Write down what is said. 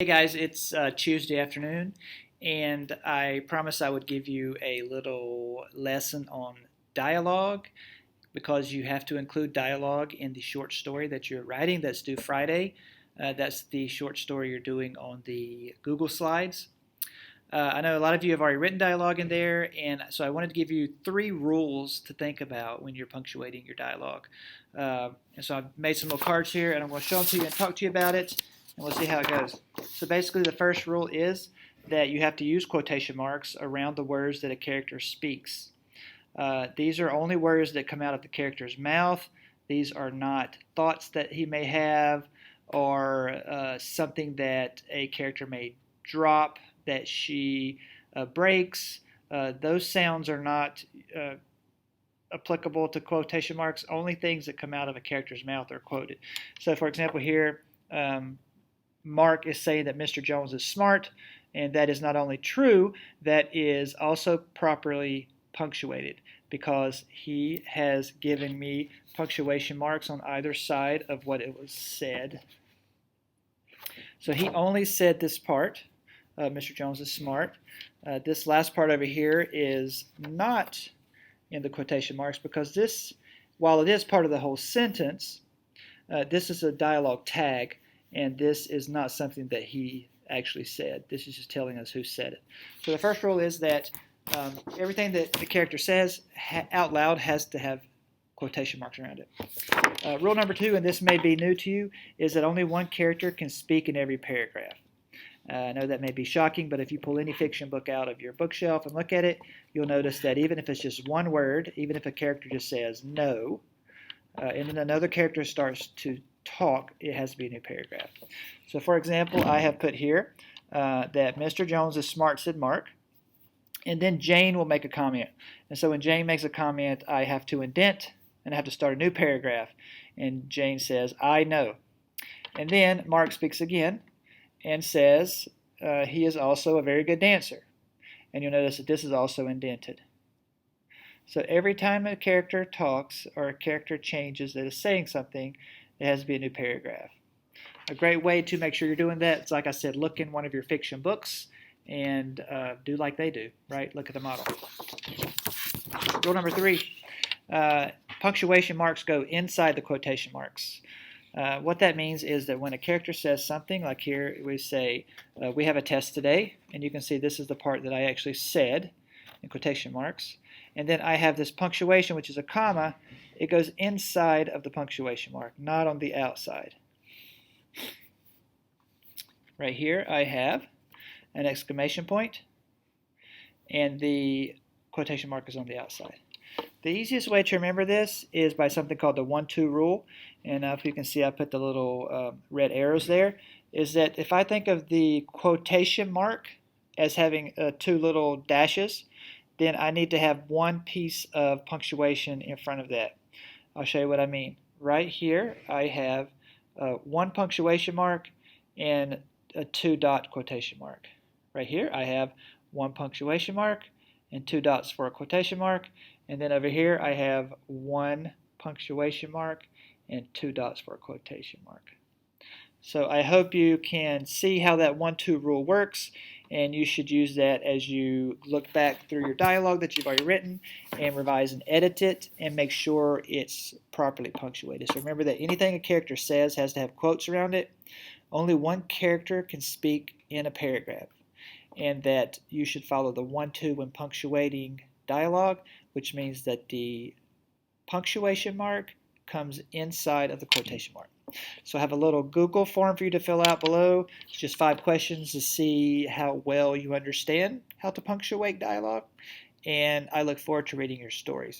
Hey guys, it's Tuesday afternoon, and I promised I would give you a little lesson on dialogue because you have to include dialogue in the short story that you're writing that's due Friday. That's the short story you're doing on the Google Slides. I know a lot of you have already written dialogue in there, and so I wanted to give you three rules to think about when you're punctuating your dialogue. And so I've made some little cards here, and I'm going to show them to you and talk to you about it, and we'll see how it goes. So basically, the first rule is that you have to use quotation marks around the words that a character speaks. These are only words that come out of the character's mouth. These are not thoughts that he may have or something that a character may drop that she breaks. Those sounds are not applicable to quotation marks. Only things that come out of a character's mouth are quoted. So, for example, here, Mark is saying that Mr. Jones is smart, and that is not only true, that is also properly punctuated because he has given me punctuation marks on either side of what it was said. So he only said this part. Mr. Jones is smart. This last part over here is not in the quotation marks because this, while it is part of the whole sentence, this is a dialogue tag, and this is not something that he actually said. This is just telling us who said it. So the first rule is that everything that the character says out loud has to have quotation marks around it. Rule number two, and this may be new to you, is that only one character can speak in every paragraph. I know that may be shocking, but if you pull any fiction book out of your bookshelf and look at it, you'll notice that even if it's just one word, even if a character just says no, and then another character starts to talk, it has to be a new paragraph. So for example, I have put here that Mr. Jones is smart, said Mark, and then Jane will make a comment. And so when Jane makes a comment, I have to indent and I have to start a new paragraph. And Jane says, I know. And then Mark speaks again and says he is also a very good dancer. And you'll notice that this is also indented. So every time a character talks or a character changes that is saying something, it has to be a new paragraph. A great way to make sure you're doing that is, like I said, look in one of your fiction books and do like they do, right? Look at the model. Rule number three, punctuation marks go inside the quotation marks. What that means is that when a character says something, like here we say, we have a test today, and you can see this is the part that I actually said in quotation marks. And then I have this punctuation, which is a comma. It goes inside of the punctuation mark, not on the outside. Right here I have an exclamation point, and the quotation mark is on the outside. The easiest way to remember this is by something called the 1-2 rule. And if you can see, I put the little red arrows there. Is that if I think of the quotation mark as having two little dashes, then I need to have one piece of punctuation in front of that. I'll show you what I mean. Right here, I have one punctuation mark and a two-dot quotation mark. Right here, I have one punctuation mark and two dots for a quotation mark. And then over here, I have one punctuation mark and two dots for a quotation mark. So I hope you can see how that 1-2 rule works, and you should use that as you look back through your dialogue that you've already written and revise and edit it and make sure it's properly punctuated. So remember that anything a character says has to have quotes around it. Only one character can speak in a paragraph, and that you should follow the 1-2 when punctuating dialogue, which means that the punctuation mark comes inside of the quotation mark. So I have a little Google form for you to fill out below. It's just 5 questions to see how well you understand how to punctuate dialogue, and I look forward to reading your stories.